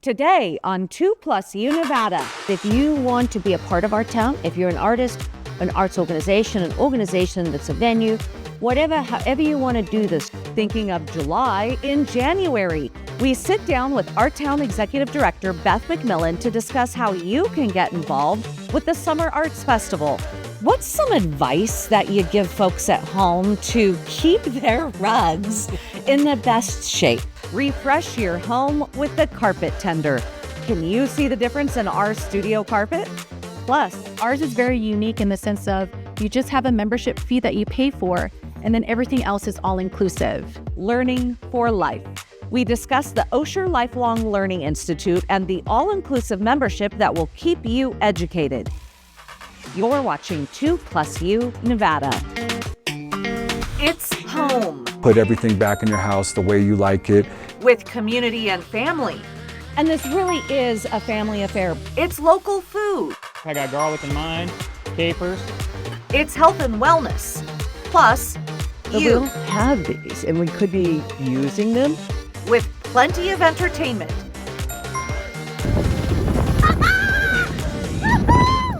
Today on 2+U Nevada. If you want to be a part of our town, if you're an artist, an arts organization, an organization that's a venue, however you want to do this, thinking of July, in January, we sit down with Artown Executive Director Beth McMillan to discuss how you can get involved with the Summer Arts Festival. What's some advice that you give folks at home to keep their rugs in the best shape? Refresh your home with the carpet tender. Can you see the difference in our studio carpet? Plus, ours is very unique in the sense of you just have a membership fee that you pay for, and then everything else is all inclusive. Learning for life. We discuss the Osher Lifelong Learning Institute and the all-inclusive membership that will keep you educated. You're watching 2+U Nevada. It's home. Put everything back in your house the way you like it. With community and family. And this really is a family affair. It's local food. I got garlic in mine, capers. It's health and wellness. Plus, we don't have these, and we could be using them. With plenty of entertainment.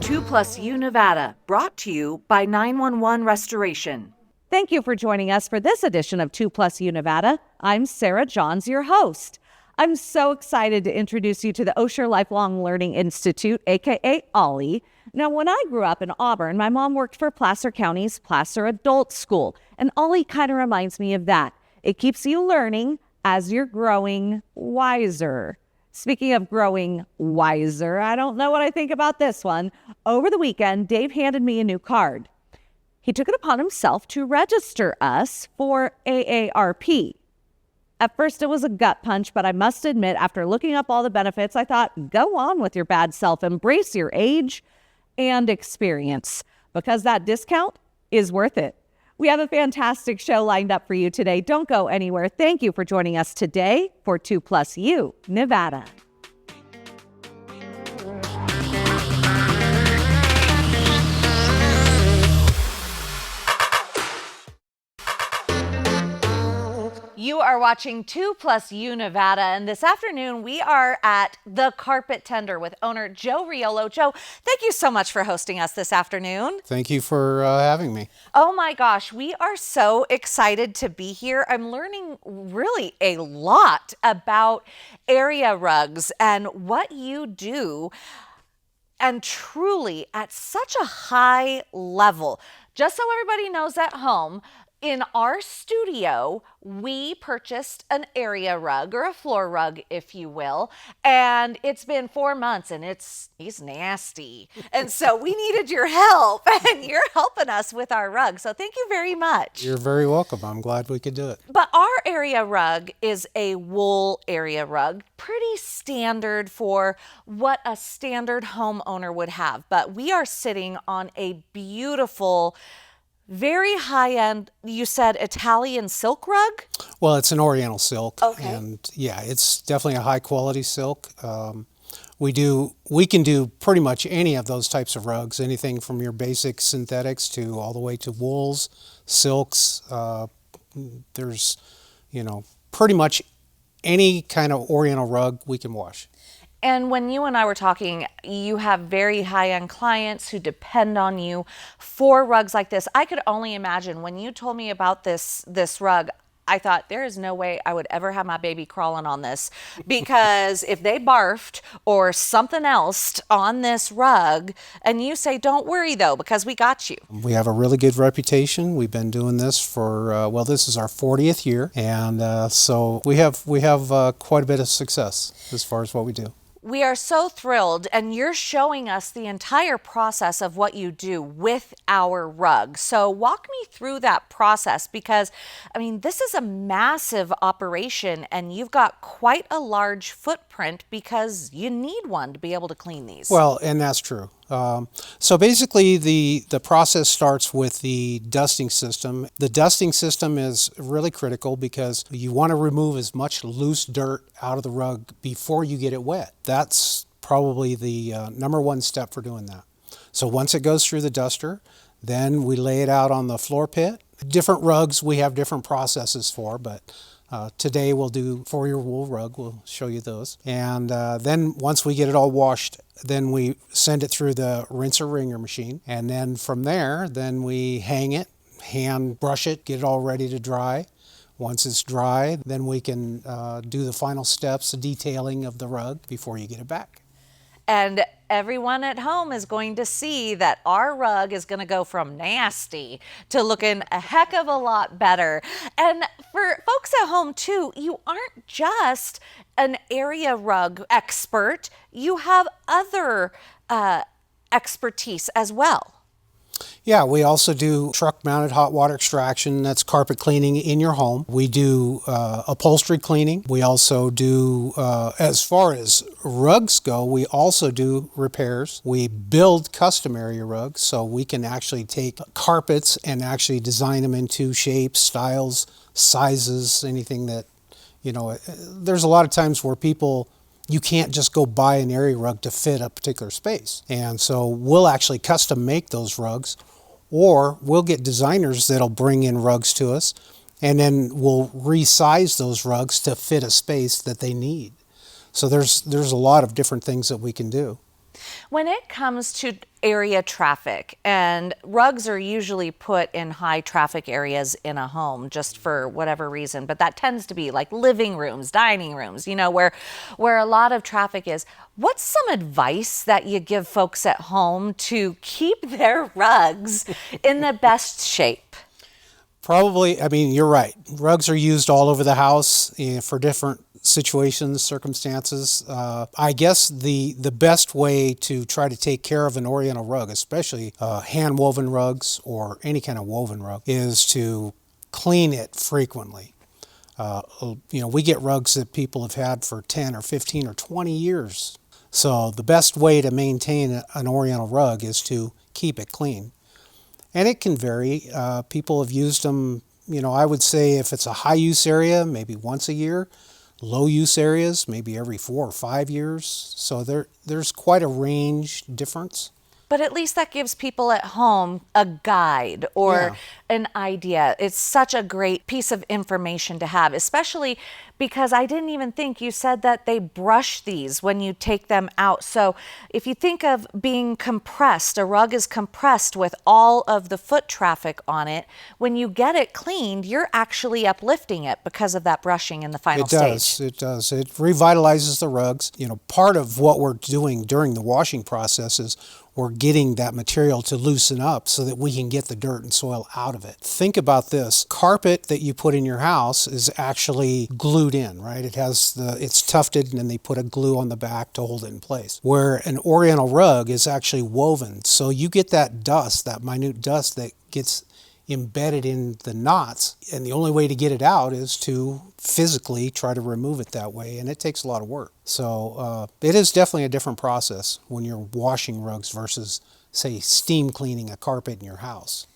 2+U Nevada, brought to you by 911 Restoration. Thank you for joining us for this edition of 2+U Nevada. I'm Sarah Johns, your host. I'm so excited to introduce you to the Osher Lifelong Learning Institute, aka OLLI. Now, when I grew up in Auburn, my mom worked for Placer County's Placer Adult School, and OLLI kind of reminds me of that. It keeps you learning as you're growing wiser. Speaking of growing wiser, I don't know what I think about this one. Over the weekend, Dave handed me a new card. He took it upon himself to register us for AARP. At first, it was a gut punch, but I must admit, after looking up all the benefits, I thought, go on with your bad self, embrace your age and experience, because that discount is worth it. We have a fantastic show lined up for you today. Don't go anywhere. Thank you for joining us today for 2+U Nevada. You are watching 2+U Nevada, and this afternoon we are at the Carpet Tender with owner Joe Riolo. Joe, thank you so much for hosting us this afternoon. Thank you for having me. Oh my gosh, we are so excited to be here. I'm learning really a lot about area rugs and what you do, and truly at such a high level. Just so everybody knows at home, in our studio, we purchased an area rug, or a floor rug, if you will, and it's been 4 months, and he's nasty. And so we needed your help, and you're helping us with our rug. So thank you very much. You're very welcome. I'm glad we could do it. But our area rug is a wool area rug, pretty standard for what a standard homeowner would have. But we are sitting on a beautiful, very high-end, you said Italian silk rug? Well, it's an Oriental silk. Okay. And yeah, it's definitely a high-quality silk. We can do pretty much any of those types of rugs, anything from your basic synthetics to all the way to wools, silks. There's, pretty much any kind of Oriental rug we can wash. And when you and I were talking, you have very high-end clients who depend on you for rugs like this. I could only imagine when you told me about this rug, I thought there is no way I would ever have my baby crawling on this, because if they barfed or something else on this rug, and you say, don't worry though, because we got you. We have a really good reputation. We've been doing this for, this is our 40th year. And so we have quite a bit of success as far as what we do. We are so thrilled, and you're showing us the entire process of what you do with our rug. So walk me through that process, because, this is a massive operation, and you've got quite a large footprint because you need one to be able to clean these. Well, and that's true. So basically the process starts with the dusting system. The dusting system is really critical because you want to remove as much loose dirt out of the rug before you get it wet. That's probably the number one step for doing that. So once it goes through the duster, then we lay it out on the floor pit. Different rugs we have different processes for, but Today we'll do four-year wool rug. We'll show you those. And then once we get it all washed, then we send it through the rinser wringer machine. And then from there, then we hang it, hand brush it, get it all ready to dry. Once it's dry, then we can do the final steps, the detailing of the rug before you get it back. And everyone at home is going to see that our rug is going to go from nasty to looking a heck of a lot better. And for folks at home too, you aren't just an area rug expert, you have other expertise as well. Yeah, we also do truck-mounted hot water extraction. That's carpet cleaning in your home. We do upholstery cleaning. We also do, as far as rugs go, we also do repairs. We build custom area rugs, so we can actually take carpets and actually design them into shapes, styles, sizes, anything that, you know, there's a lot of times where you can't just go buy an area rug to fit a particular space. And so we'll actually custom make those rugs, or we'll get designers that'll bring in rugs to us, and then we'll resize those rugs to fit a space that they need. So there's a lot of different things that we can do. When it comes to area traffic, and rugs are usually put in high traffic areas in a home just for whatever reason, but that tends to be like living rooms, dining rooms, you know, where a lot of traffic is. What's some advice that you give folks at home to keep their rugs in the best shape? Probably, I mean, you're right. Rugs are used all over the house for different situations, circumstances. I guess the best way to try to take care of an Oriental rug, especially hand woven rugs or any kind of woven rug, is to clean it frequently. You know, we get rugs that people have had for 10 or 15 or 20 years. So the best way to maintain an Oriental rug is to keep it clean. And it can vary. People have used them, you know, I would say if it's a high use area, maybe once a year. Low use areas, maybe every 4 or 5 years. So there's quite a range difference. But at least that gives people at home a guide or an idea. It's such a great piece of information to have, especially because I didn't even think you said that they brush these when you take them out. So if you think of being compressed, a rug is compressed with all of the foot traffic on it. When you get it cleaned, you're actually uplifting it because of that brushing in the final stage. It does. It revitalizes the rugs. You know, part of what we're doing during the washing process is we're getting that material to loosen up so that we can get the dirt and soil out of it. Think about this. Carpet that you put in your house is actually glued in, right? It's tufted and then they put a glue on the back to hold it in place. Where an Oriental rug is actually woven. So you get that dust, that minute dust that gets embedded in the knots, and the only way to get it out is to physically try to remove it that way, and it takes a lot of work. So it is definitely a different process when you're washing rugs versus, say, steam cleaning a carpet in your house.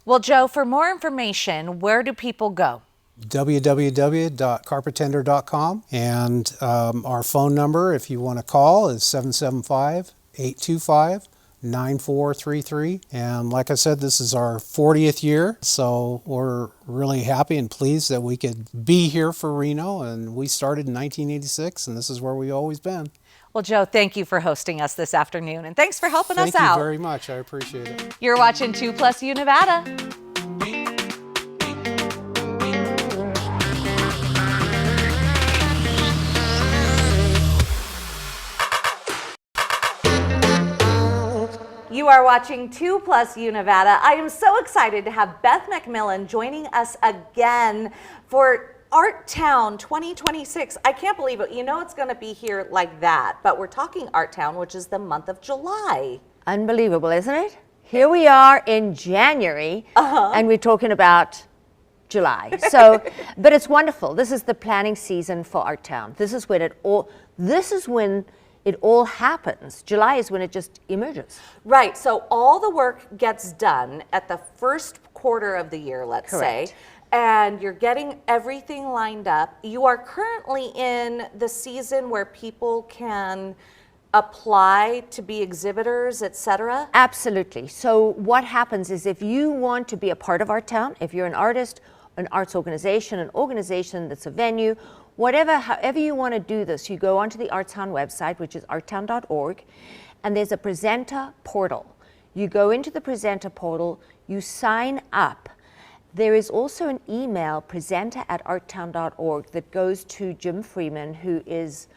Well, Joe, for more information, where do people go? www.carpettender.com, and our phone number, if you want to call, is 775-825-9433. And like I said, this is our 40th year, so we're really happy and pleased that we could be here for Reno, and we started in 1986, and this is where we've always been. Well, Joe, thank you for hosting us this afternoon, and thanks for helping us out. Thank you very much. I appreciate it. You're watching 2+U Nevada. You are watching 2+U Nevada. I am so excited to have Beth McMillan joining us again for Artown 2026. I can't believe it. You know it's going to be here like that, but we're talking Artown, which is the month of July. Unbelievable, isn't it? Here we are in January, and we're talking about July. So, but it's wonderful. This is the planning season for Artown. This is when it all happens. July is when it just emerges. Right. So all the work gets done at the first quarter of the year, let's Correct. say, and you're getting everything lined up. You are currently in the season where people can apply to be exhibitors, etc. Absolutely. So what happens is if you want to be a part of Artown, if you're an artist an arts organization, an organization that's a venue, whatever, however you want to do this, you go onto the Artown website, which is artown.org, and there's a presenter portal. You go into the presenter portal, you sign up. There is also an email, presenter@artown.org, that goes to Jim Freeman, who is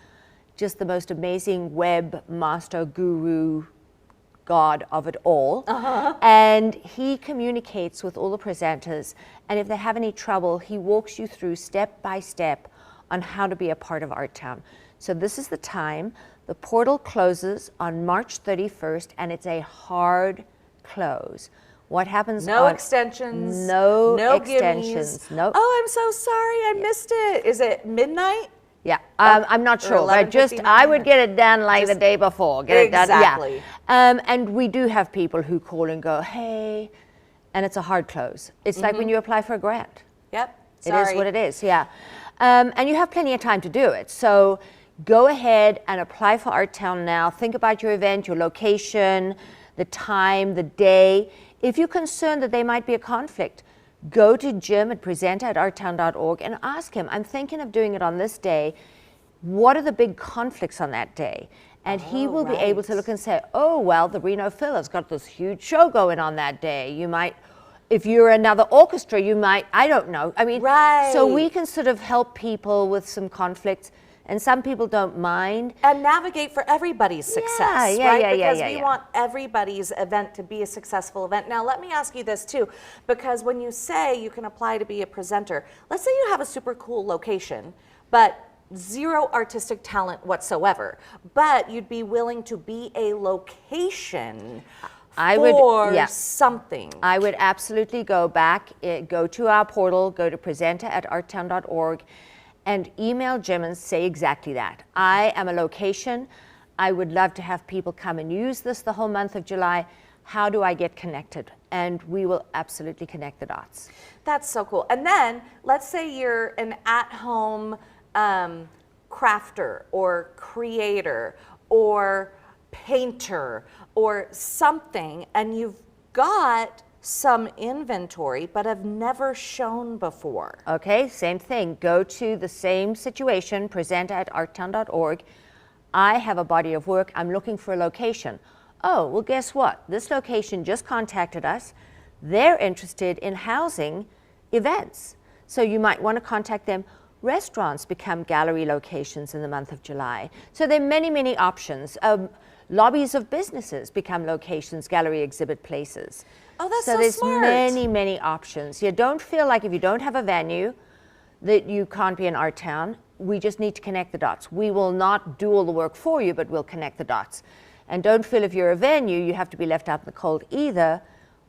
just the most amazing web master guru god of it all. And he communicates with all the presenters, and if they have any trouble, he walks you through step by step on how to be a part of Artown. So this is the time. The portal closes on March 31st, and it's a hard close. What happens? No extensions. No extensions. Gimmies. No. Oh, I'm so sorry, I missed it. Is it midnight? Yeah, I'm not sure, but I would get it done like the day before. Get it done. Exactly. Yeah. And we do have people who call and go, hey, and it's a hard close. It's like when you apply for a grant. Yep. It is what it is, yeah. And you have plenty of time to do it. So go ahead and apply for Artown now. Think about your event, your location, the time, the day. If you're concerned that there might be a conflict, go to Jim at presenter@artown.org and ask him, I'm thinking of doing it on this day. What are the big conflicts on that day? And he will be able to look and say, oh, well, the Reno Phil has got this huge show going on that day. You might, if you're another orchestra, you might, I don't know. I mean, so we can sort of help people with some conflicts. And some people don't mind. And navigate for everybody's success, right? Because we want everybody's event to be a successful event. Now, let me ask you this too, because when you say you can apply to be a presenter, let's say you have a super cool location, but zero artistic talent whatsoever, but you'd be willing to be a location for something. I would absolutely go back, go to our portal, go to presenter@artown.org, and email Jim and say exactly that. I am a location. I would love to have people come and use this the whole month of July. How do I get connected? And we will absolutely connect the dots. That's so cool. And then let's say you're an at-home crafter or creator or painter or something, and you've got some inventory but have never shown before. Okay, same thing. Go to the same situation, presenter@artown.org. I have a body of work. I'm looking for a location. Oh, well, guess what? This location just contacted us. They're interested in housing events. So you might want to contact them. Restaurants become gallery locations in the month of July. So there are many, many options. Lobbies of businesses become locations, gallery exhibit places. Oh, that's so there's smart. many, many options. You don't feel like if you don't have a venue that you can't be in Artown. We just need to connect the dots. We will not do all the work for you, but we'll connect the dots. And don't feel if you're a venue, you have to be left out in the cold either.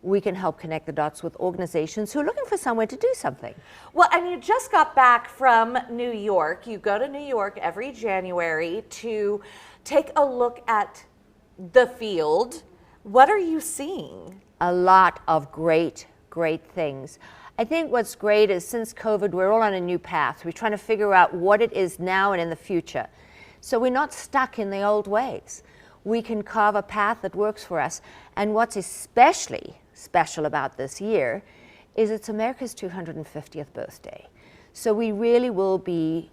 We can help connect the dots with organizations who are looking for somewhere to do something. Well, and you just got back from New York. You go to New York every January to take a look at the field. What are you seeing? A lot of great, great things. I think what's great is since COVID, we're all on a new path. We're trying to figure out what it is now and in the future. So we're not stuck in the old ways. We can carve a path that works for us. And what's especially special about this year is it's America's 250th birthday. So we really will be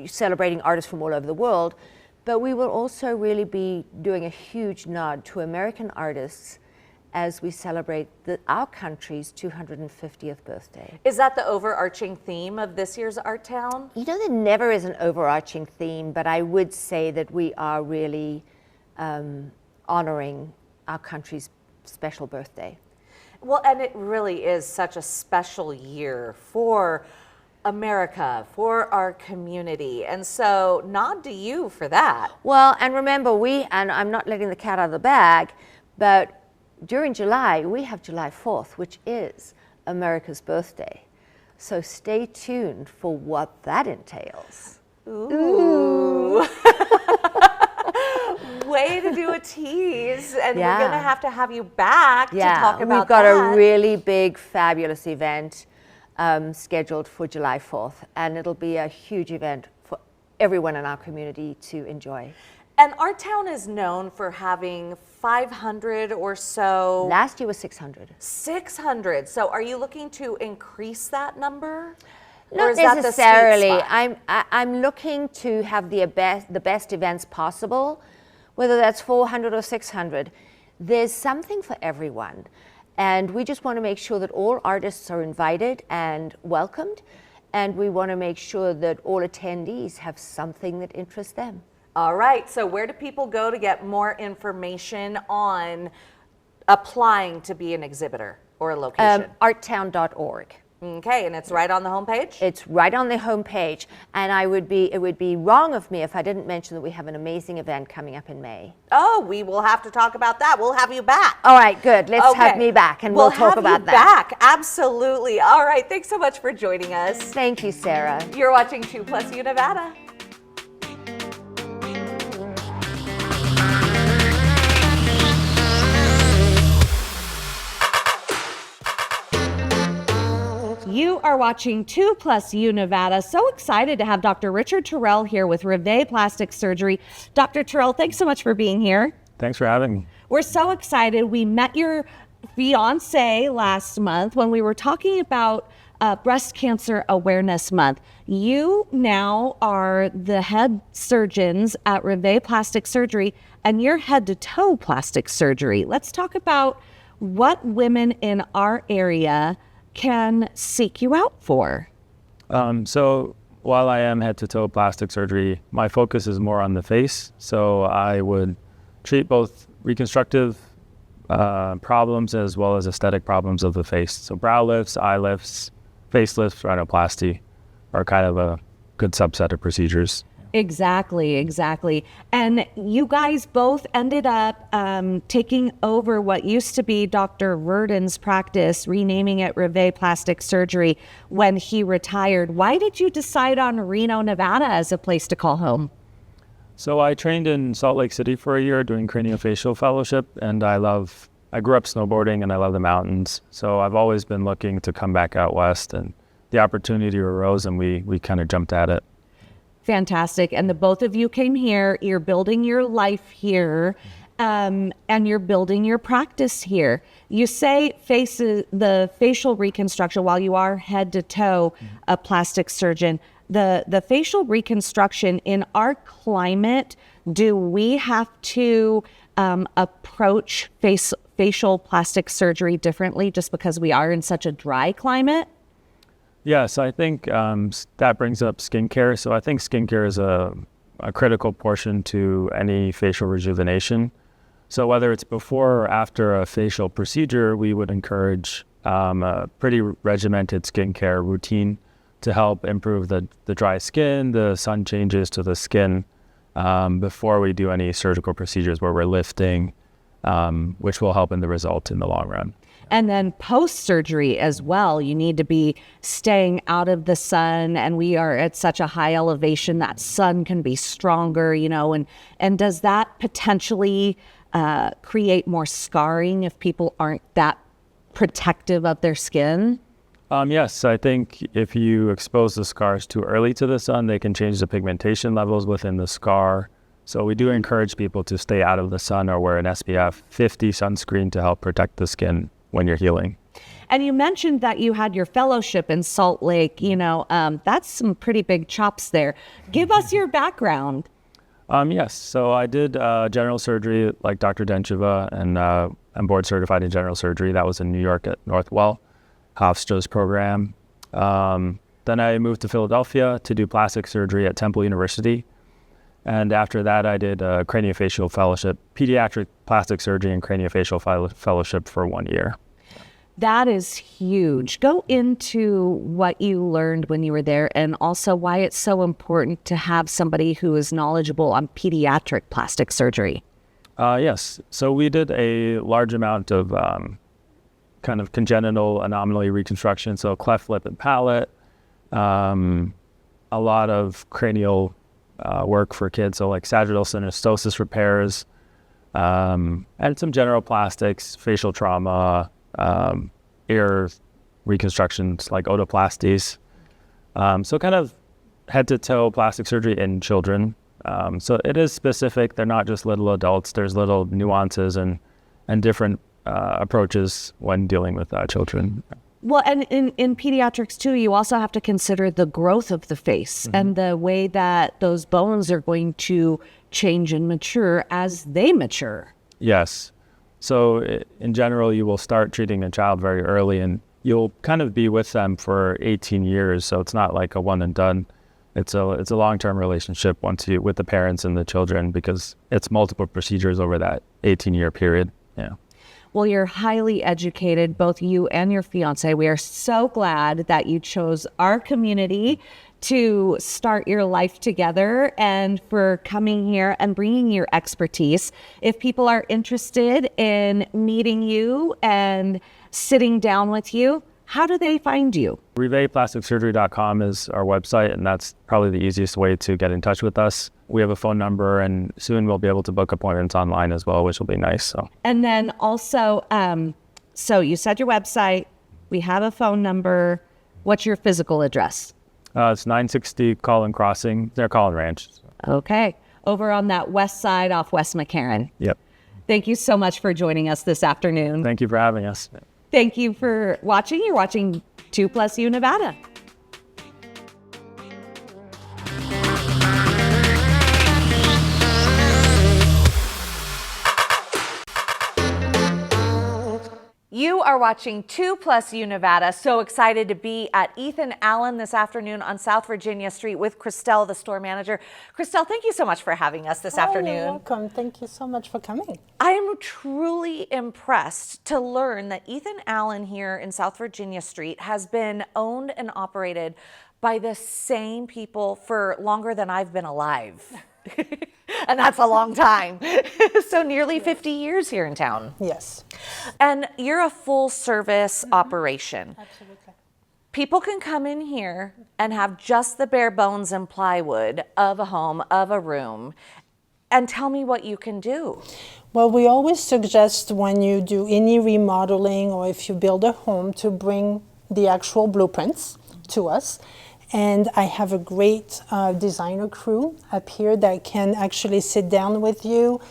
celebrating artists from all over the world, but we will also really be doing a huge nod to American artists as we celebrate our country's 250th birthday. Is that the overarching theme of this year's Artown? You know, there never is an overarching theme, but I would say that we are really honoring our country's special birthday. Well, and it really is such a special year for America, for our community. And so nod to you for that. Well, and remember, and I'm not letting the cat out of the bag, but during July, we have July 4th, which is America's birthday. So stay tuned for what that entails. Ooh. Way to do a tease. And we're going to have you back to talk about we've got a really big, fabulous event scheduled for July 4th. And it'll be a huge event for everyone in our community to enjoy. And Artown is known for having 500 or so. Last year was 600. 600. So are you looking to increase that number? Not is that the sweet necessarily. spot? I'm looking to have the best events possible, whether that's 400 or 600. There's something for everyone. And we just want to make sure that all artists are invited and welcomed. And we want to make sure that all attendees have something that interests them. All right. So where do people go to get more information on applying to be an exhibitor or a location? Artown.org. Okay, and it's right on the homepage? It's right on the homepage. And it would be wrong of me if I didn't mention that we have an amazing event coming up in May. Oh, we will have to talk about that. We'll have you back. All right, good. Let's Okay. have me back and we'll talk about that. Back, absolutely. All right, thanks so much for joining us. Thank you, Sarah. You're watching 2+U Nevada. You are watching 2+U Nevada. So excited to have Dr. Richard Terrell here with Rive Plastic Surgery. Dr. Terrell, thanks so much for being here. Thanks for having me. We're so excited. We met your fiance last month when we were talking about Breast Cancer Awareness Month. You now are the head surgeons at Rive Plastic Surgery, and you're head to toe plastic surgery. Let's talk about what women in our area can seek you out for. So while I am head to toe plastic surgery, my focus is more on the face. So I would treat both reconstructive problems as well as aesthetic problems of the face. So brow lifts, eye lifts, facelifts, rhinoplasty are kind of a good subset of procedures. Exactly. And you guys both ended up taking over what used to be Dr. Verdon's practice, renaming it Rive Plastic Surgery when he retired. Why did you decide on Reno, Nevada as a place to call home? So I trained in Salt Lake City for a year doing craniofacial fellowship, and I grew up snowboarding and I love the mountains. So I've always been looking to come back out west, and the opportunity arose and we kind of jumped at it. Fantastic. And the both of you came here, you're building your life here, and you're building your practice here. You say the facial reconstruction, while you are head to toe a plastic surgeon, the facial reconstruction in our climate, do we have to approach facial plastic surgery differently just because we are in such a dry climate? Yes, I think that brings up skincare. So I think skincare is a critical portion to any facial rejuvenation. So whether it's before or after a facial procedure, we would encourage a pretty regimented skincare routine to help improve the dry skin, the sun changes to the skin before we do any surgical procedures where we're lifting, which will help in the result in the long run. And then post-surgery as well, you need to be staying out of the sun, and we are at such a high elevation that sun can be stronger, and does that potentially create more scarring if people aren't that protective of their skin? Yes, I think if you expose the scars too early to the sun, they can change the pigmentation levels within the scar. So we do encourage people to stay out of the sun or wear an SPF 50 sunscreen to help protect the skin when you're healing. And you mentioned that you had your fellowship in Salt Lake. That's some pretty big chops there. Give us your background. Yes, so I did general surgery like Dr. Dencheva, and I'm board certified in general surgery. That was in New York at Northwell, Hofstra's program. Then I moved to Philadelphia to do plastic surgery at Temple University. And after that, I did a craniofacial fellowship, pediatric plastic surgery and craniofacial fellowship for 1 year. That is huge. Go into what you learned when you were there and also why it's so important to have somebody who is knowledgeable on pediatric plastic surgery. Yes. So we did a large amount of kind of congenital anomaly reconstruction. So cleft lip and palate, a lot of cranial work for kids. So like sagittal synostosis repairs, and some general plastics, facial trauma, ear reconstructions like otoplasties. So kind of head to toe plastic surgery in children. So it is specific. They're not just little adults. There's little nuances and different approaches when dealing with children. Well, and in pediatrics too, you also have to consider the growth of the face and the way that those bones are going to change and mature as they mature. Yes. So in general, you will start treating a child very early, and you'll kind of be with them for 18 years. So it's not like a one and done. It's a long-term relationship with the parents and the children, because it's multiple procedures over that 18-year period. Yeah. Well, you're highly educated, both you and your fiance. We are so glad that you chose our community to start your life together and for coming here and bringing your expertise. If people are interested in meeting you and sitting down with you, how do they find you? RivePlasticSurgery.com is our website, and that's probably the easiest way to get in touch with us. We have a phone number, and soon we'll be able to book appointments online as well, which will be nice. So. And then also, so you said your website, we have a phone number. What's your physical address? It's 960 Collin Crossing, near Collin Ranch. Okay. Over on that west side off West McCarran. Yep. Thank you so much for joining us this afternoon. Thank you for having us. Thank you for watching. You're watching 2+U Nevada. You are watching 2+U Nevada. So excited to be at Ethan Allen this afternoon on South Virginia Street with Christelle, the store manager. Christelle, thank you so much for having us this afternoon. You're welcome. Thank you so much for coming. I am truly impressed to learn that Ethan Allen here in South Virginia Street has been owned and operated by the same people for longer than I've been alive. And that's a long time. So nearly 50 years here in town. Yes. And you're a full service operation. Absolutely. People can come in here and have just the bare bones and plywood of a home, of a room, and tell me what you can do. Well, we always suggest when you do any remodeling or if you build a home to bring the actual blueprints to us. And I have a great designer crew up here that can actually sit down with you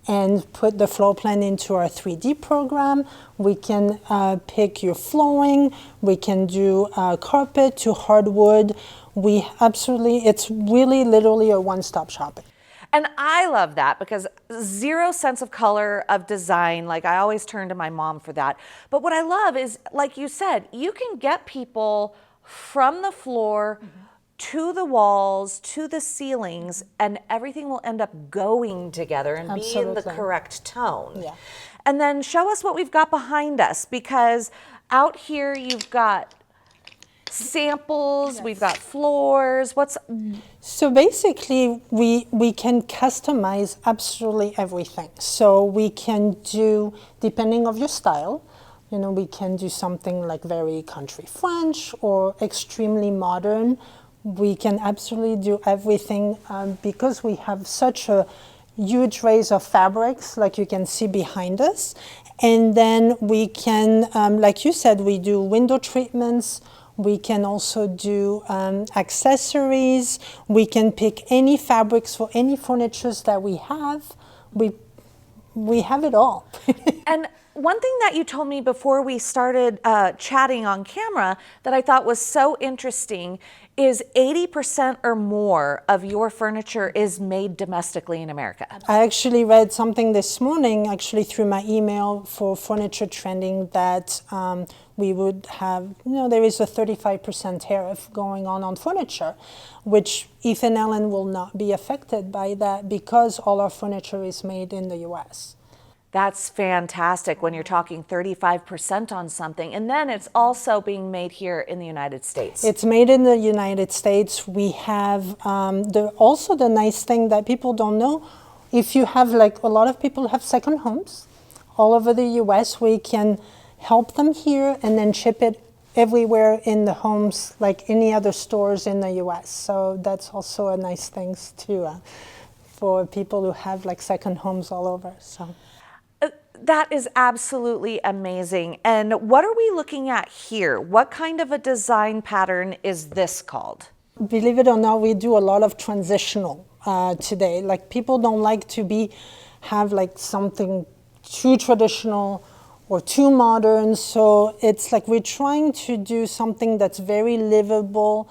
and put the floor plan into our 3D program. We can pick your flooring. We can do carpet to hardwood. It's really literally a one-stop shopping. And I love that because zero sense of color, of design. Like I always turn to my mom for that. But what I love is, like you said, you can get people from the floor to the walls, to the ceilings, and everything will end up going together and be in the correct tone. Yeah. And then show us what we've got behind us, because out here you've got samples, we've got floors. So basically we can customize absolutely everything. So we can do, depending on your style, we can do something like very country French or extremely modern. We can absolutely do everything because we have such a huge range of fabrics, like you can see behind us. And then we can, like you said, we do window treatments. We can also do accessories. We can pick any fabrics for any furnitures that we have. We have it all. And one thing that you told me before we started chatting on camera that I thought was so interesting is 80% or more of your furniture is made domestically in America. I actually read something this morning, actually through my email for Furniture Trending, that we would have, there is a 35% tariff going on furniture, which Ethan Allen will not be affected by that because all our furniture is made in the US. That's fantastic when you're talking 35% on something. And then it's also being made here in the United States. It's made in the United States. We have also the nice thing that people don't know, if you have, like a lot of people have second homes all over the US, we can help them here and then ship it everywhere in the homes like any other stores in the US. So that's also a nice thing too for people who have like second homes all over. So. That is absolutely amazing. And what are we looking at here? What kind of a design pattern is this called? Believe it or not, we do a lot of transitional today. Like people don't like to have like something too traditional or too modern. So it's like we're trying to do something that's very livable,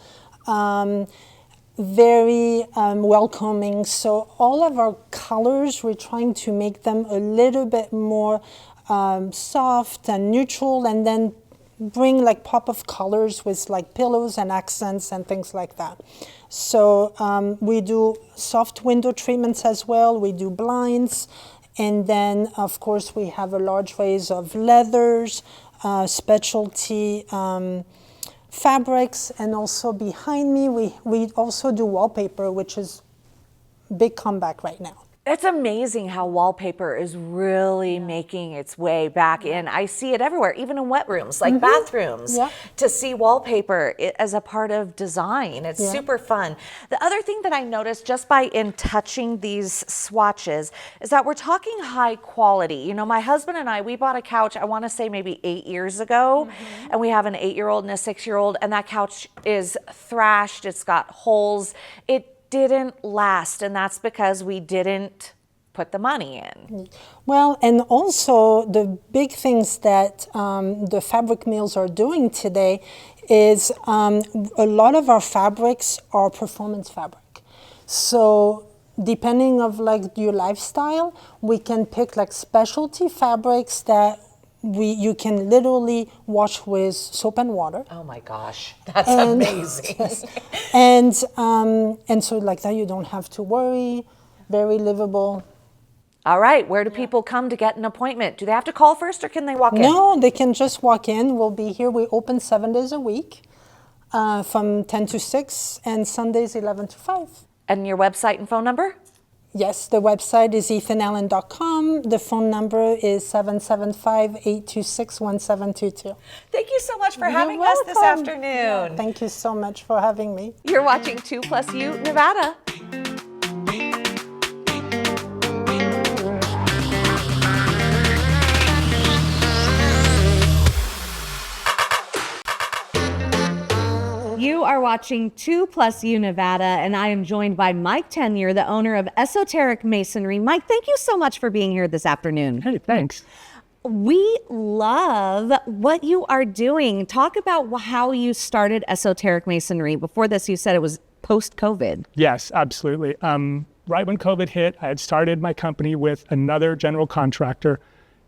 very welcoming. So all of our colors, we're trying to make them a little bit more soft and neutral, and then bring like pop of colors with like pillows and accents and things like that. So we do soft window treatments as well. We do blinds. And then, of course, we have a large range of leathers, specialty fabrics, and also behind me, we also do wallpaper, which is a big comeback right now. It's amazing how wallpaper is really making its way back in. I see it everywhere, even in wet rooms, like bathrooms, to see wallpaper as a part of design. It's super fun. The other thing that I noticed just by in touching these swatches is that we're talking high quality. You know, my husband and I, we bought a couch, I want to say maybe 8 years ago, and we have an 8-year-old and a 6-year-old, and that couch is thrashed, it's got holes. It didn't last, and that's because we didn't put the money in. Well, and also the big things that the fabric mills are doing today is a lot of our fabrics are performance fabric. So depending of like your lifestyle, we can pick like specialty fabrics that you can literally wash with soap and water. Oh my gosh, that's amazing. and so like that you don't have to worry, very livable. All right, where do people come to get an appointment? Do they have to call first or can they walk in? No, they can just walk in. We'll be here. We open 7 days a week from 10 to 6 and Sundays 11 to 5. And your website and phone number? Yes, the website is ethanallen.com. The phone number is 775-826-1722. Thank you so much for having us this afternoon. Yeah, thank you so much for having me. You're watching 2+U Nevada. You are watching 2+U Nevada, and I am joined by Mike Tenure, the owner of Esoteric Masonry. Mike, thank you so much for being here this afternoon. Hey, thanks. We love what you are doing. Talk about how you started Esoteric Masonry. Before this, you said it was post-COVID. Yes, absolutely. Right when COVID hit, I had started my company with another general contractor.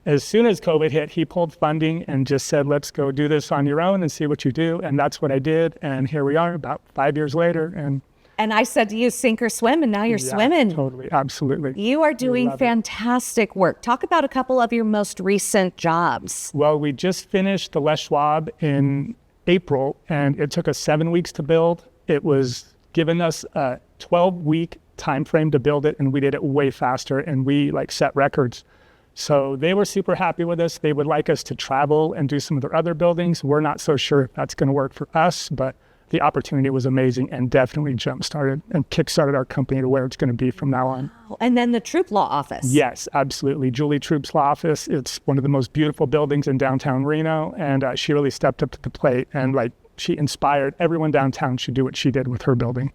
As soon as COVID hit, he pulled funding and just said, let's go do this on your own and see what you do. And that's what I did. And here we are about 5 years later. And I said to you, sink or swim, and now you're swimming. Totally, absolutely. You are doing fantastic work. Talk about a couple of your most recent jobs. Well, we just finished the Les Schwab in April, and it took us 7 weeks to build. It was given us a 12-week time frame to build it, and we did it way faster, and we set records. So they were super happy with us. They would like us to travel and do some of their other buildings. We're not so sure if that's going to work for us, but the opportunity was amazing and definitely jump-started and kick-started our company to where it's going to be from now on. And then the Troop Law Office. Yes, absolutely. Julie Troop's law office. It's one of the most beautiful buildings in downtown Reno, and she really stepped up to the plate, and she inspired everyone downtown to do what she did with her building.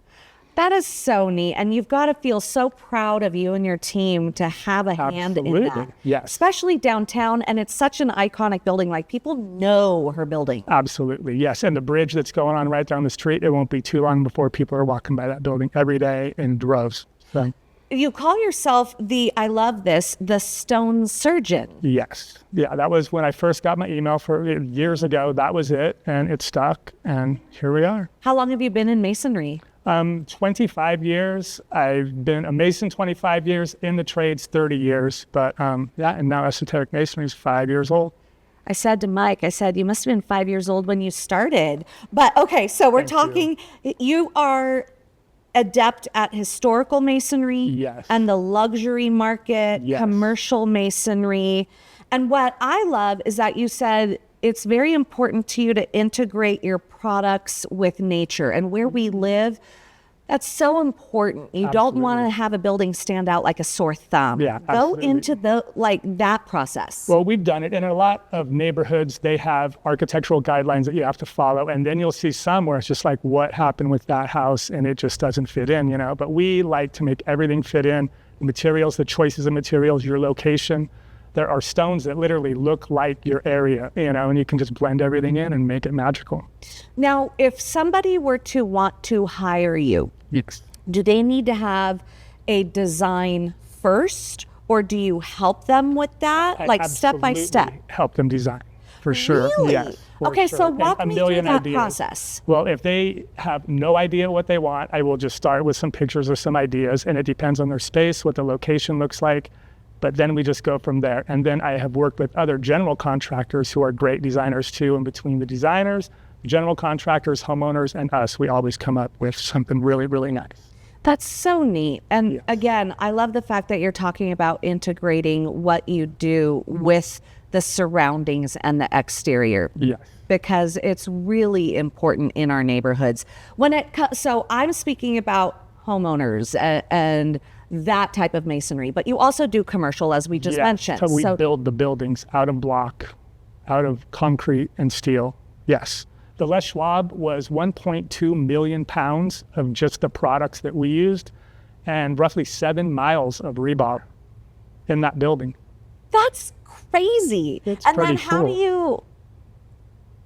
That is so neat. And you've got to feel so proud of you and your team to have a hand in that. Yes. Especially downtown. And it's such an iconic building. Like, people know her building. Absolutely. Yes. And the bridge that's going on right down the street, it won't be too long before people are walking by that building every day in droves. So. You call yourself I love this, the stone surgeon. Yes. Yeah, that was when I first got my email years ago. That was it. And it stuck. And here we are. How long have you been in masonry? 25 years. I've been a Mason 25 years, in the trades 30 years. But and now Esoteric Masonry is 5 years old. I said to Mike, you must have been 5 years old when you started. But okay, so we're talking, you are adept at historical masonry, yes, and the luxury market, yes, commercial masonry. And what I love is that you said it's very important to you to integrate your products with nature. And where we live, That's so important. You don't want to have a building stand out like a sore thumb. Yeah, Go absolutely. into that process. Well, we've done it. In a lot of neighborhoods, they have architectural guidelines that you have to follow. And then you'll see some where it's just like, what happened with that house? And it just doesn't fit in, you know. But we like to make everything fit in. The materials, the choices of materials, your location. There are stones that literally look like your area, you know, and you can just blend everything in and make it magical. Now, if somebody were to want to hire you, Yes. do they need to have a design first, or do you help them with that, I like step by absolutely step? help them design, for sure. Really? Yes, for Okay, sure. so And walk a me through million that ideas. process. Well, if they have no idea what they want, I will just start with some pictures or some ideas, and it depends on their space, what the location looks like. But then we just go from there. And then I have worked with other general contractors who are great designers too. And between the designers, general contractors, homeowners, and us, we always come up with something really, really nice. That's so neat. And Yes. again, I love the fact that you're talking about integrating what you do with the surroundings and the exterior. Yes. Because it's really important in our neighborhoods. So I'm speaking about homeowners and that type of masonry, but you also do commercial, as we just Yes. mentioned. So we build the buildings out of block, out of concrete and steel. Yes. The Les Schwab was 1.2 million pounds of just the products that we used, and roughly 7 miles of rebar in that building. That's crazy. It's and then pretty how do cool.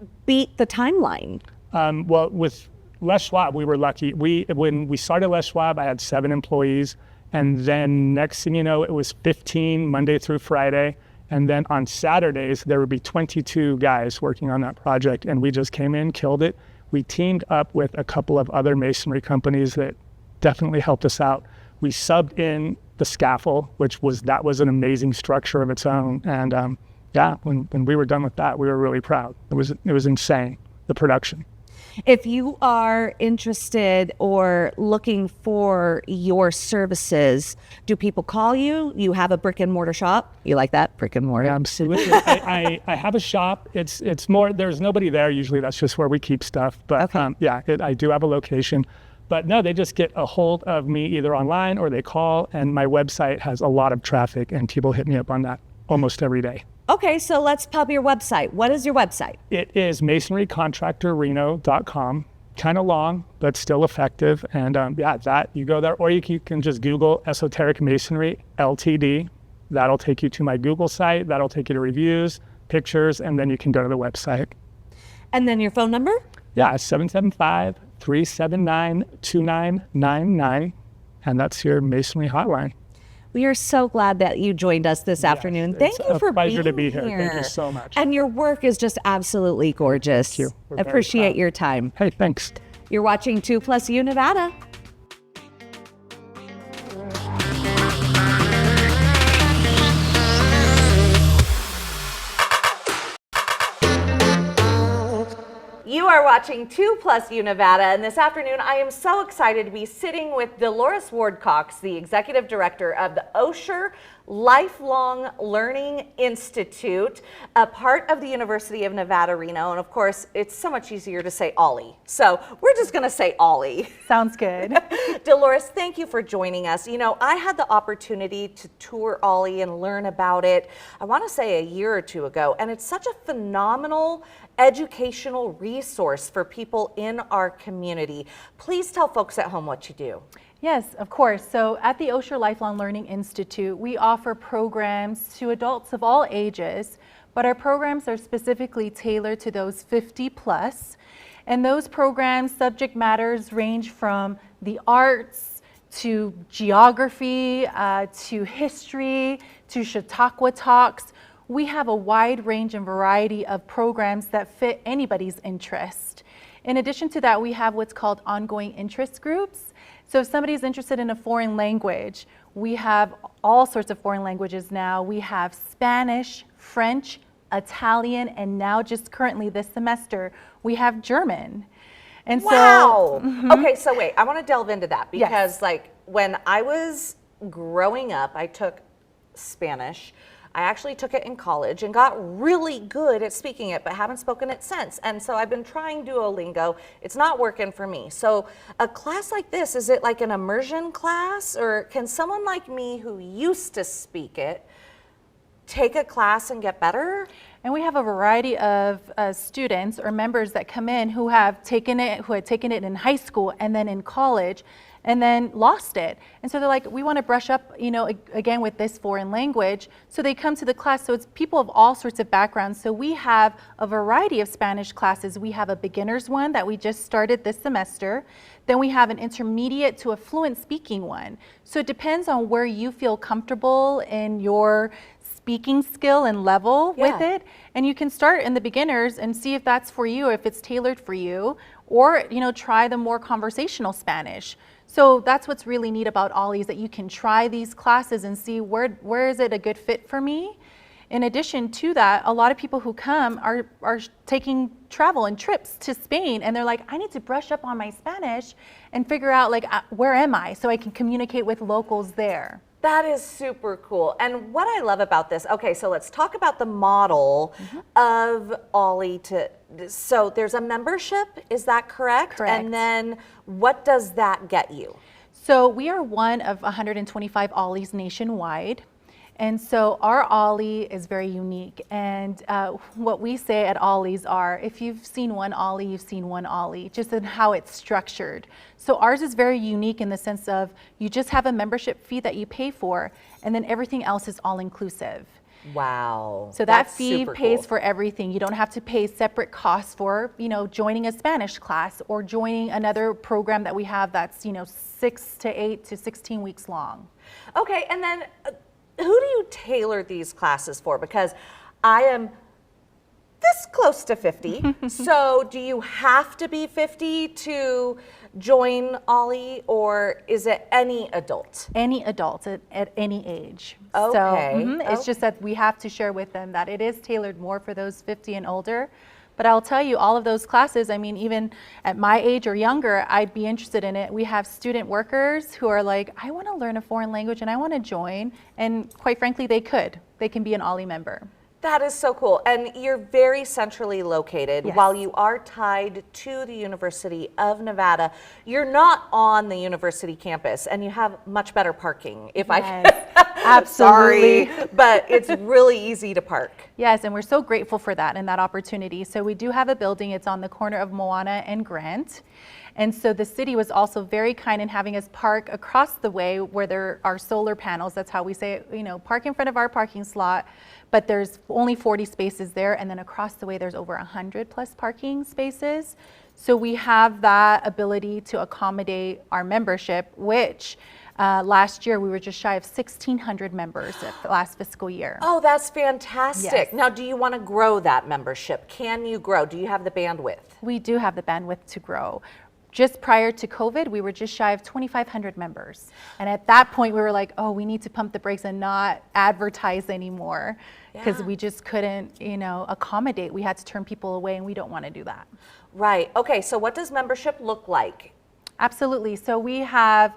you beat the timeline? Well, with Les Schwab, we were lucky. When we started Les Schwab, I had 7 employees. And then next thing you know, it was 15 Monday through Friday. And then on Saturdays, there would be 22 guys working on that project. And we just came in, killed it. We teamed up with a couple of other masonry companies that definitely helped us out. We subbed in the scaffold, that was an amazing structure of its own. And yeah, when we were done with that, we were really proud. It was insane, the production. If you are interested or looking for your services, do people call you? You have a brick and mortar shop? You like that? Brick and mortar? Absolutely. I have a shop. It's more, there's nobody there usually. That's just where we keep stuff. But Okay. I do have a location. But no, they just get a hold of me either online or they call. And my website has a lot of traffic and people hit me up on that almost every day. Okay, so let's pub your website. What is your website? It is masonrycontractorreno.com. Kind of long, but still effective. And that you go there, or you can just Google Esoteric Masonry LTD. That'll take you to my Google site. That'll take you to reviews, pictures, and then you can go to the website. And then your phone number? Yeah, 775-379-2999. And that's your masonry hotline. We are so glad that you joined us this afternoon. Thank it's you a for pleasure being to be here. Thank you so much. And your work is just absolutely gorgeous. Thank you. We're very Appreciate proud. your time. Hey, thanks. You're watching 2+U Nevada. You are watching 2+U Nevada, and this afternoon I am so excited to be sitting with Dolores Ward-Cox, the Executive Director of the Osher Lifelong Learning Institute, a part of the University of Nevada, Reno, and of course it's so much easier to say OLLI, so we're just going to say OLLI. Sounds good. Dolores, thank you for joining us. You know, I had the opportunity to tour OLLI and learn about it, I want to say a year or two ago, and it's such a phenomenal educational resource for people in our community. Please tell folks at home what you do. Yes, of course. So at the Osher Lifelong Learning Institute, we offer programs to adults of all ages, but our programs are specifically tailored to those 50 plus. And those programs, subject matters range from the arts to geography, to history, to Chautauqua talks. We have a wide range and variety of programs that fit anybody's interest. In addition to that, we have what's called ongoing interest groups. So if somebody's interested in a foreign language, we have all sorts of foreign languages now. We have Spanish, French, Italian, and now just currently this semester, we have German. And Wow. so, Okay, so wait, I want to delve into that because Yes. like when I was growing up, I took Spanish. I actually took it in college and got really good at speaking it, but haven't spoken it since. And so I've been trying Duolingo. It's not working for me. So a class like this, is it like an immersion class, or can someone like me who used to speak it take a class and get better? And we have a variety of students or members that come in who had taken it in high school and then in college and then lost it. And so they're like, we want to brush up, again with this foreign language. So they come to the class. So it's people of all sorts of backgrounds. So we have a variety of Spanish classes. We have a beginner's one that we just started this semester. Then we have an intermediate to a fluent speaking one. So it depends on where you feel comfortable in your speaking skill and level with it. And you can start in the beginners and see if that's for you, if it's tailored for you, or try the more conversational Spanish. So that's what's really neat about OLLI, is that you can try these classes and see where is it a good fit for me. In addition to that, a lot of people who come are taking travel and trips to Spain, and they're like, I need to brush up on my Spanish and figure out where am I, so I can communicate with locals there. That is super cool. And what I love about this, okay, so let's talk about the model of OLLI. So there's a membership, is that correct? Correct. And then what does that get you? So we are one of 125 OLLIs nationwide. And so our OLLI is very unique. And what we say at OLLIs are, if you've seen one OLLI, you've seen one OLLI, just in how it's structured. So ours is very unique in the sense of you just have a membership fee that you pay for, and then everything else is all inclusive. Wow. So that fee pays for everything. You don't have to pay separate costs for, joining a Spanish class or joining another program that we have that's, 6 to 8 to 16 weeks long. Okay, and then who do you tailor these classes for? Because I am this close to 50. So do you have to be 50 to join OLLI, or is it any adult? Any adult at any age. Okay. So it's just that we have to share with them that it is tailored more for those 50 and older. But I'll tell you, all of those classes, I mean, even at my age or younger, I'd be interested in it. We have student workers who are like, I want to learn a foreign language and I want to join. And quite frankly, they can be an OLLI member. That is so cool. And you're very centrally located. Yes. While you are tied to the University of Nevada, you're not on the university campus, and you have much better parking. Absolutely. Sorry, but it's really easy to park. Yes, and we're so grateful for that and that opportunity. So we do have a building. It's on the corner of Moana and Grant. And so the city was also very kind in having us park across the way where there are solar panels. That's how we say it, park in front of our parking slot, but there's only 40 spaces there. And then across the way, there's over 100 plus parking spaces. So we have that ability to accommodate our membership, which last year we were just shy of 1,600 members the last fiscal year. Oh, that's fantastic. Yes. Now, do you want to grow that membership? Can you grow? Do you have the bandwidth? We do have the bandwidth to grow. Just prior to COVID, we were just shy of 2,500 members. And at that point, we were like, oh, we need to pump the brakes and not advertise anymore, because we just couldn't, accommodate. We had to turn people away, and we don't want to do that. Right. Okay, so what does membership look like? Absolutely. So we have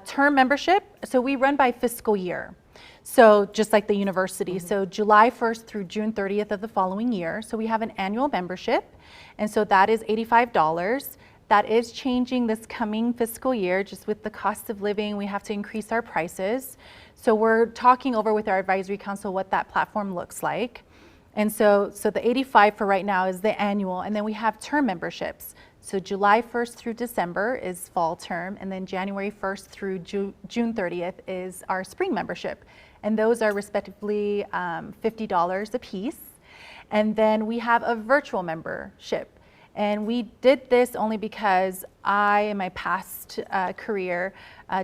term membership. So we run by fiscal year. So just like the university. So July 1st through June 30th of the following year. So we have an annual membership. And so that is $85. That is changing this coming fiscal year. Just with the cost of living, we have to increase our prices. So we're talking over with our advisory council what that platform looks like. And so the 85 for right now is the annual, and then we have term memberships. So July 1st through December is fall term, and then January 1st through June 30th is our spring membership. And those are respectively $50 a piece. And then we have a virtual membership. And we did this only because I, in my past career,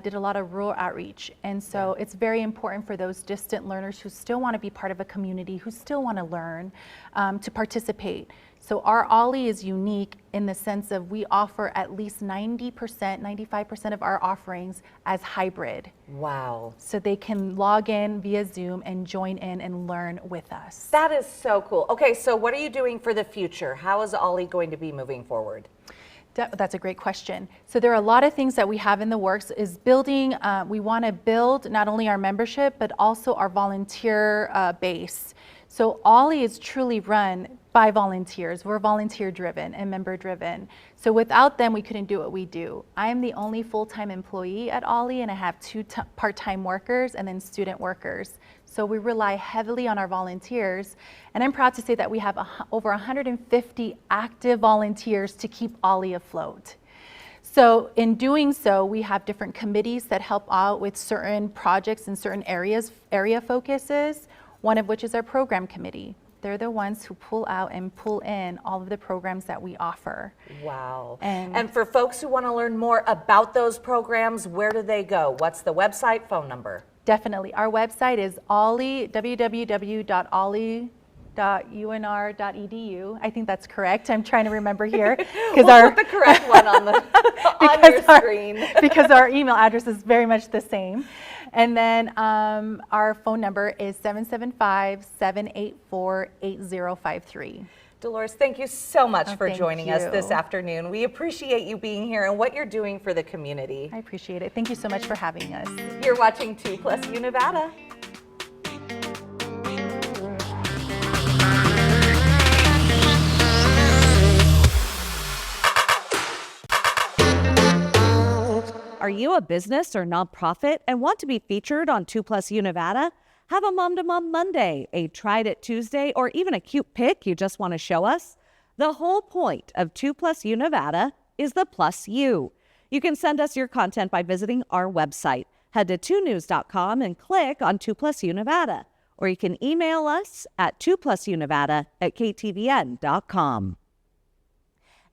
did a lot of rural outreach. And so it's very important for those distant learners who still want to be part of a community, who still want to learn, to participate. So our OLLI is unique in the sense of we offer at least 90%, 95% of our offerings as hybrid. Wow. So they can log in via Zoom and join in and learn with us. That is so cool. Okay, so what are you doing for the future? How is OLLI going to be moving forward? That's a great question. So there are a lot of things that we have in the works is building, we want to build not only our membership, but also our volunteer base. So OLLI is truly run by volunteers. We're volunteer driven and member driven. So without them, we couldn't do what we do. I am the only full-time employee at OLLI, and I have 2 part-time workers and then student workers. So we rely heavily on our volunteers. And I'm proud to say that we have over 150 active volunteers to keep OLLI afloat. So in doing so, we have different committees that help out with certain projects in certain area focuses, one of which is our program committee. They're the ones who pull out and pull in all of the programs that we offer. Wow. And for folks who want to learn more about those programs, where do they go? What's the website, phone number? Definitely. Our website is OLLI, www.olli.unr.edu. I think that's correct. I'm trying to remember here. We'll put the correct one on the on your screen. Because our email address is very much the same. And then our phone number is 775-784-8053. Dolores, thank you so much for thank joining us this you. afternoon. We appreciate you being here and what you're doing for the community. I appreciate it. Thank you so much for having us. You're watching 2+U Nevada. Are you a business or nonprofit and want to be featured on 2+U Nevada? Have a Mom to Mom Monday, a Tried It Tuesday, or even a cute pic you just want to show us? The whole point of 2+U Nevada is the plus you. You can send us your content by visiting our website. Head to 2news.com and click on 2+U Nevada. Or you can email us at 2+UNevada@ktvn.com.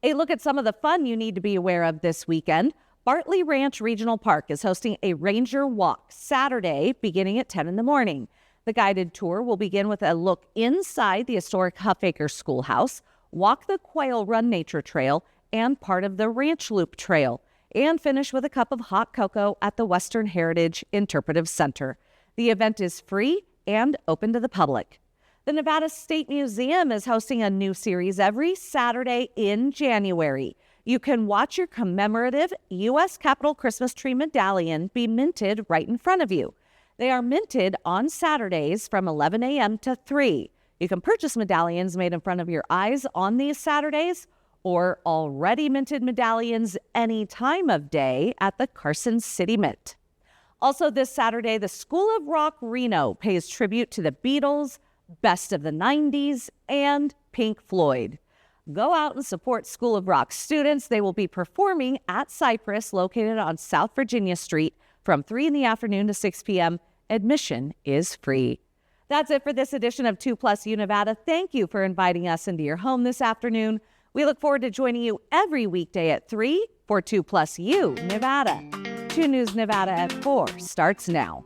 A look at some of the fun you need to be aware of this weekend. Bartley Ranch Regional Park is hosting a Ranger Walk Saturday beginning at 10 in the morning. The guided tour will begin with a look inside the historic Huffacre Schoolhouse, walk the Quail Run Nature Trail and part of the Ranch Loop Trail, and finish with a cup of hot cocoa at the Western Heritage Interpretive Center. The event is free and open to the public. The Nevada State Museum is hosting a new series every Saturday in January. You can watch your commemorative U.S. Capitol Christmas tree medallion be minted right in front of you. They are minted on Saturdays from 11 a.m. to 3. You can purchase medallions made in front of your eyes on these Saturdays or already minted medallions any time of day at the Carson City Mint. Also this Saturday, the School of Rock Reno pays tribute to the Beatles, Best of the 90s, and Pink Floyd. Go out and support School of Rock students. They will be performing at Cypress, located on South Virginia Street, from 3 in the afternoon to 6 p.m. Admission is free. That's it for this edition of 2+U Nevada. Thank you for inviting us into your home this afternoon. We look forward to joining you every weekday at 3 for 2+U Nevada. 2 News Nevada at 4 starts now.